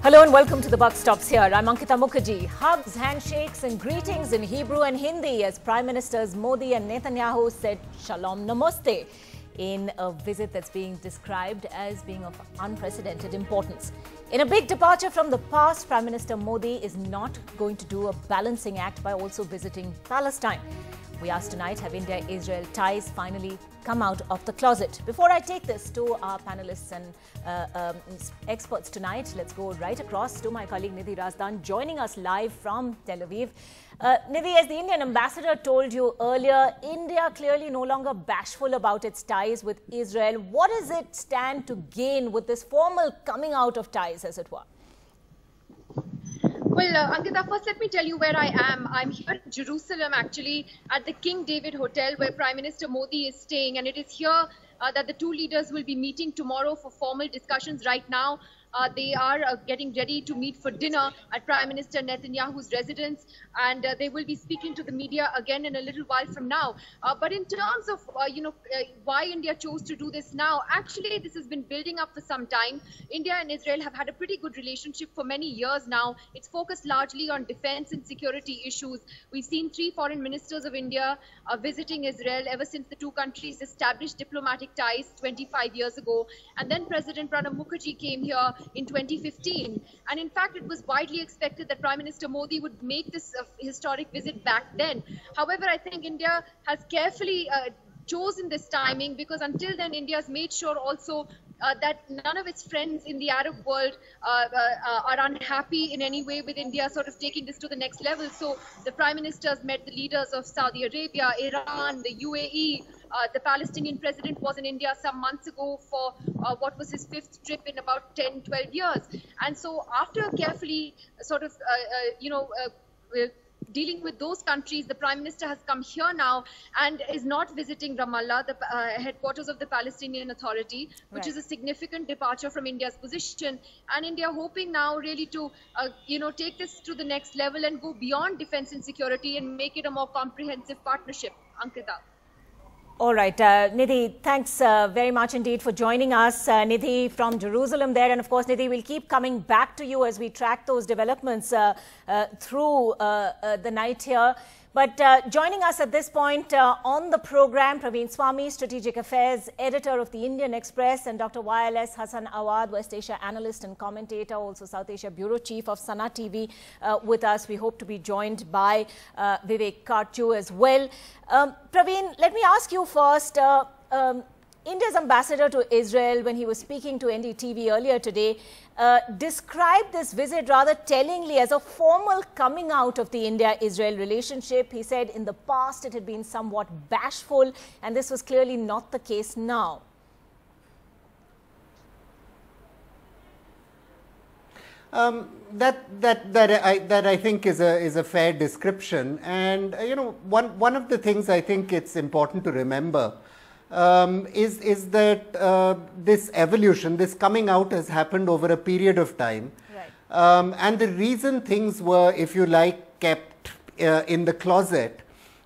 Hello and welcome to The Buck Stops Here. I'm Ankita Mukherjee. Hugs, handshakes and greetings in Hebrew and Hindi as Prime Ministers Modi and Netanyahu said Shalom Namaste in a visit that's being described as being of unprecedented importance. In a big departure from the past, Prime Minister Modi is not going to do a balancing act by also visiting Palestine. We asked tonight, have India-Israel ties finally come out of the closet? Before I take this to our panelists and experts tonight, let's go right across to my colleague Nidhi Razdan, joining us live from Tel Aviv. Nidhi, as the Indian ambassador told you earlier, India clearly no longer bashful about its ties with Israel. What does it stand to gain with this formal coming out of ties, as it were? Well, Ankita, first let me tell you where I am. I'm here in Jerusalem, actually, at the King David Hotel, where Prime Minister Modi is staying. And it is here that the two leaders will be meeting tomorrow for formal discussions. Right now, they are getting ready to meet for dinner at Prime Minister Netanyahu's residence. And they will be speaking to the media again in a little while from now. But in terms of, why India chose to do this now, actually, this has been building up for some time. India and Israel have had a pretty good relationship for many years now. It's focused largely on defense and security issues. We've seen 3 foreign ministers of India visiting Israel ever since the two countries established diplomatic ties 25 years ago. And then President Reuven Mukherjee came here in 2015. And in fact, it was widely expected that Prime Minister Modi would make this historic visit back then. However, I think India has carefully chosen this timing because until then, India has made sure also that none of its friends in the Arab world are unhappy in any way with India sort of taking this to the next level. So the Prime Ministers met the leaders of Saudi Arabia, Iran, the UAE. The Palestinian president was in India some months ago for what was his 5th trip in about 10, 12 years. And so after carefully sort of, dealing with those countries, the Prime Minister has come here now and is not visiting Ramallah, the headquarters of the Palestinian Authority, which is a significant departure from India's position. And India hoping now really to, take this to the next level and go beyond defense and security and make it a more comprehensive partnership. Ankita. All right, Nidhi, thanks very much indeed for joining us. Nidhi from Jerusalem there. And of course, Nidhi, we'll keep coming back to you as we track those developments through the night here. But joining us at this point on the program, Praveen Swami, Strategic Affairs Editor of the Indian Express, and Dr. YLS Hassan Awad, West Asia Analyst and Commentator, also South Asia Bureau Chief of Sana TV with us. We hope to be joined by Vivek Karchu as well. Praveen, let me ask you first, India's ambassador to Israel, when he was speaking to NDTV earlier today, described this visit rather tellingly as a formal coming out of the India-Israel relationship. He said in the past it had been somewhat bashful, and this was clearly not the case now. That I think is a fair description, and one of the things I think it's important to remember is that this evolution, this coming out, has happened over a period of time, and the reason things were, if you like, kept in the closet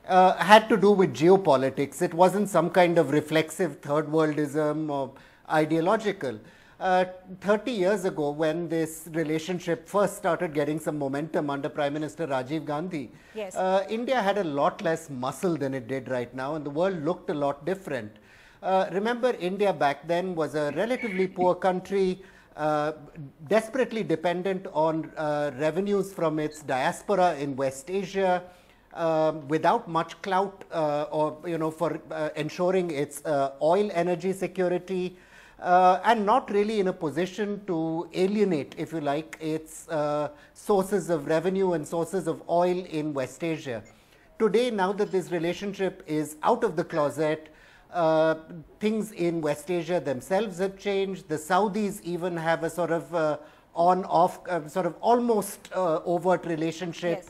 had to do with geopolitics. It wasn't some kind of reflexive third worldism or ideological. 30 years ago, when this relationship first started getting some momentum under Prime Minister Rajiv Gandhi, India had a lot less muscle than it did right now, and the world looked a lot different. Remember, India back then was a relatively poor country, desperately dependent on revenues from its diaspora in West Asia, without much clout for ensuring its oil energy security, and not really in a position to alienate, if you like, its sources of revenue and sources of oil in West Asia. Today, now that this relationship is out of the closet, things in West Asia themselves have changed. The Saudis even have a sort of on-off, sort of almost overt relationship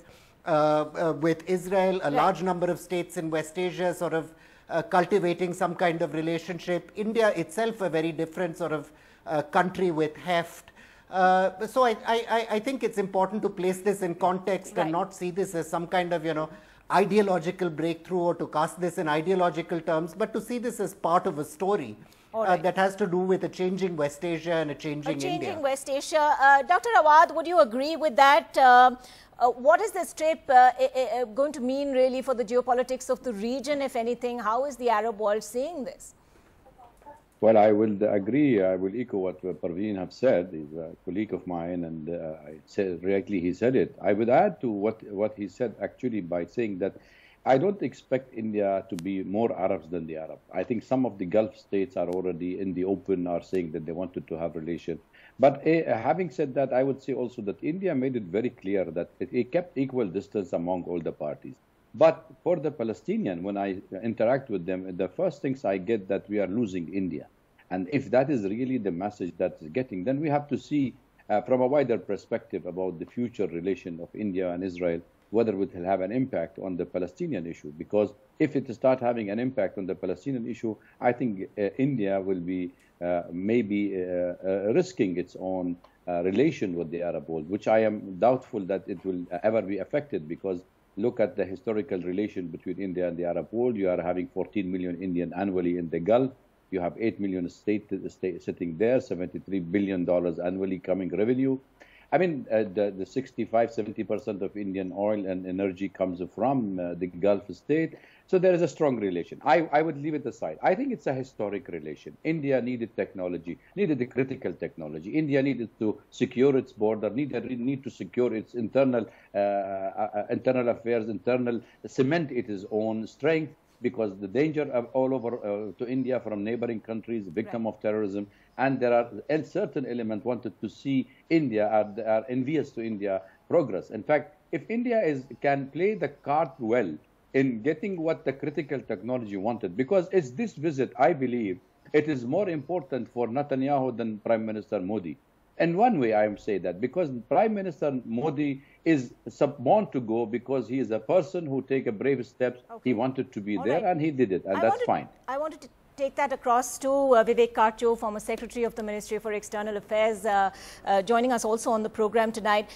with Israel. A large number of states in West Asia sort of cultivating some kind of relationship. India itself a very different sort of country with heft. So I think it's important to place this in context and not see this as some kind of, ideological breakthrough or to cast this in ideological terms, but to see this as part of a story. that has to do with a changing West Asia and a changing India. Changing West Asia. Dr. Awad, would you agree with that? What is this trip going to mean really for the geopolitics of the region, if anything? How is the Arab world seeing this? Well, I will agree. I will echo what Parveen have said. He's a colleague of mine, and I said directly he said it. I would add to what he said actually by saying that I don't expect India to be more Arabs than the Arab. I think some of the Gulf states are already in the open, are saying that they wanted to have relation. But having said that, I would say also that India made it very clear that it kept equal distance among all the parties. But for the Palestinian, when I interact with them, the first things I get that we are losing India. And if that is really the message that is getting, then we have to see from a wider perspective about the future relation of India and Israel, whether it will have an impact on the Palestinian issue. Because if it starts having an impact on the Palestinian issue, I think India will be maybe risking its own relation with the Arab world, which I am doubtful that it will ever be affected, because look at the historical relation between India and the Arab world. You are having 14 million Indian annually in the Gulf. You have 8 million state sitting there, $73 billion annually coming revenue. I mean, the 65–70% of Indian oil and energy comes from the Gulf state. So there is a strong relation. I would leave it aside. I think it's a historic relation. India needed technology, needed the critical technology. India needed to secure its border, need to secure its internal affairs, cement its own strength, because the danger of all over to India from neighboring countries, victim of terrorism, and there are a certain element wanted to see India, are envious to India progress. In fact, if India can play the card well in getting what the critical technology wanted, because it's this visit, I believe, it is more important for Netanyahu than Prime Minister Modi. In one way, I am saying that, because Prime Minister Modi is born to go because he is a person who take a brave steps. Okay. He wanted to be there, and he did it, and that's fine. I wanted to take that across to Vivek Karcho, former Secretary of the Ministry for External Affairs, joining us also on the program tonight.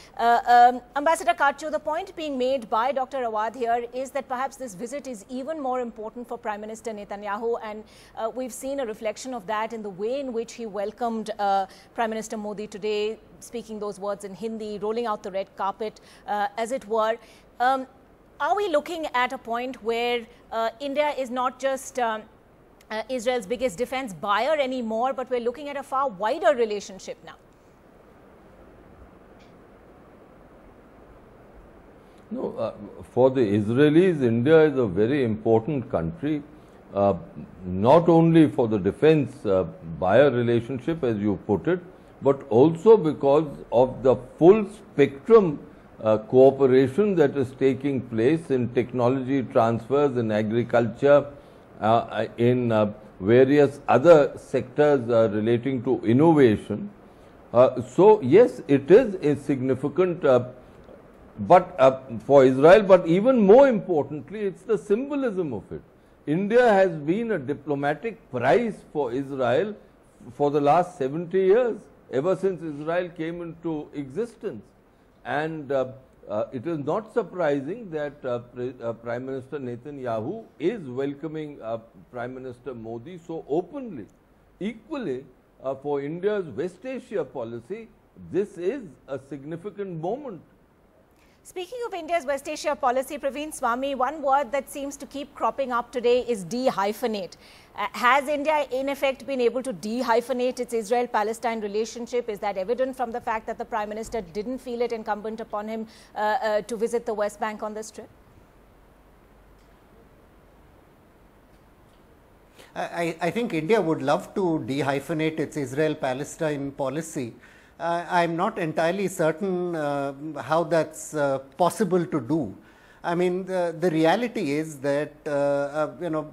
Ambassador Karcho, the point being made by Dr. Awad here is that perhaps this visit is even more important for Prime Minister Netanyahu, and we've seen a reflection of that in the way in which he welcomed Prime Minister Modi today, speaking those words in Hindi, rolling out the red carpet, as it were. Are we looking at a point where India is not just Israel's biggest defense buyer anymore, but we're looking at a far wider relationship now? No, for the Israelis, India is a very important country, not only for the defense buyer relationship, as you put it, but also because of the full spectrum cooperation that is taking place in technology transfers, in agriculture, in various other sectors relating to innovation. So yes, it is a significant, but for Israel, but even more importantly, it's the symbolism of it. India has been a diplomatic prize for Israel for the last 70 years, ever since Israel came into existence. And it is not surprising that Prime Minister Netanyahu is welcoming Prime Minister Modi so openly. Equally, for India's West Asia policy, this is a significant moment. Speaking of India's West Asia policy, Praveen Swami, one word that seems to keep cropping up today is dehyphenate. Has India, in effect, been able to dehyphenate its Israel-Palestine relationship? Is that evident from the fact that the Prime Minister didn't feel it incumbent upon him to visit the West Bank on this trip? I think India would love to dehyphenate its Israel-Palestine policy. I'm not entirely certain how that's possible to do. I mean, the reality is that, you know,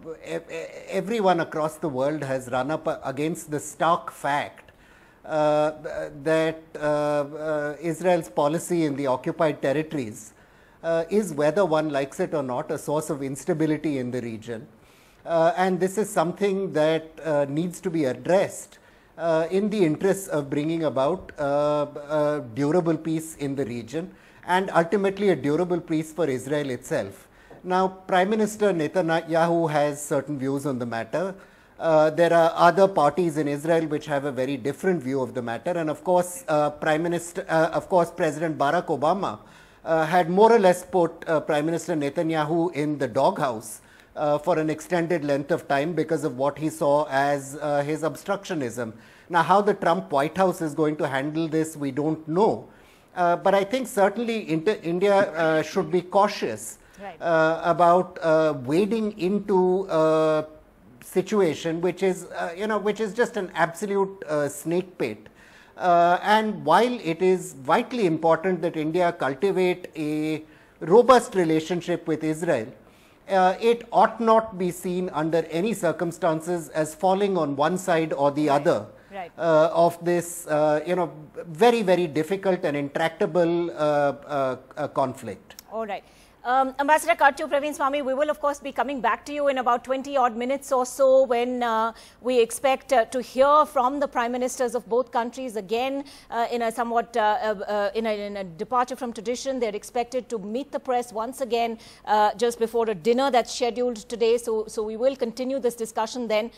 everyone across the world has run up against the stark fact that Israel's policy in the occupied territories is, whether one likes it or not, a source of instability in the region. And this is something that needs to be addressed in the interest of bringing about a durable peace in the region, and ultimately a durable peace for Israel itself. Now, Prime Minister Netanyahu has certain views on the matter. There are other parties in Israel which have a very different view of the matter, and of course, President Barack Obama had more or less put Prime Minister Netanyahu in the doghouse for an extended length of time because of what he saw as his obstructionism. Now, how the Trump White House is going to handle this, we don't know. But I think certainly India should be cautious about wading into a situation which is, which is just an absolute snake pit. And while it is vitally important that India cultivate a robust relationship with Israel, it ought not be seen under any circumstances as falling on one side or the other of this, very, very difficult and intractable conflict. All right. Ambassador Kartu Praveen Swami, we will of course be coming back to you in about 20 odd minutes or so when we expect to hear from the prime ministers of both countries again in a somewhat in a departure from tradition. They're expected to meet the press once again just before a dinner that's scheduled today. So we will continue this discussion then.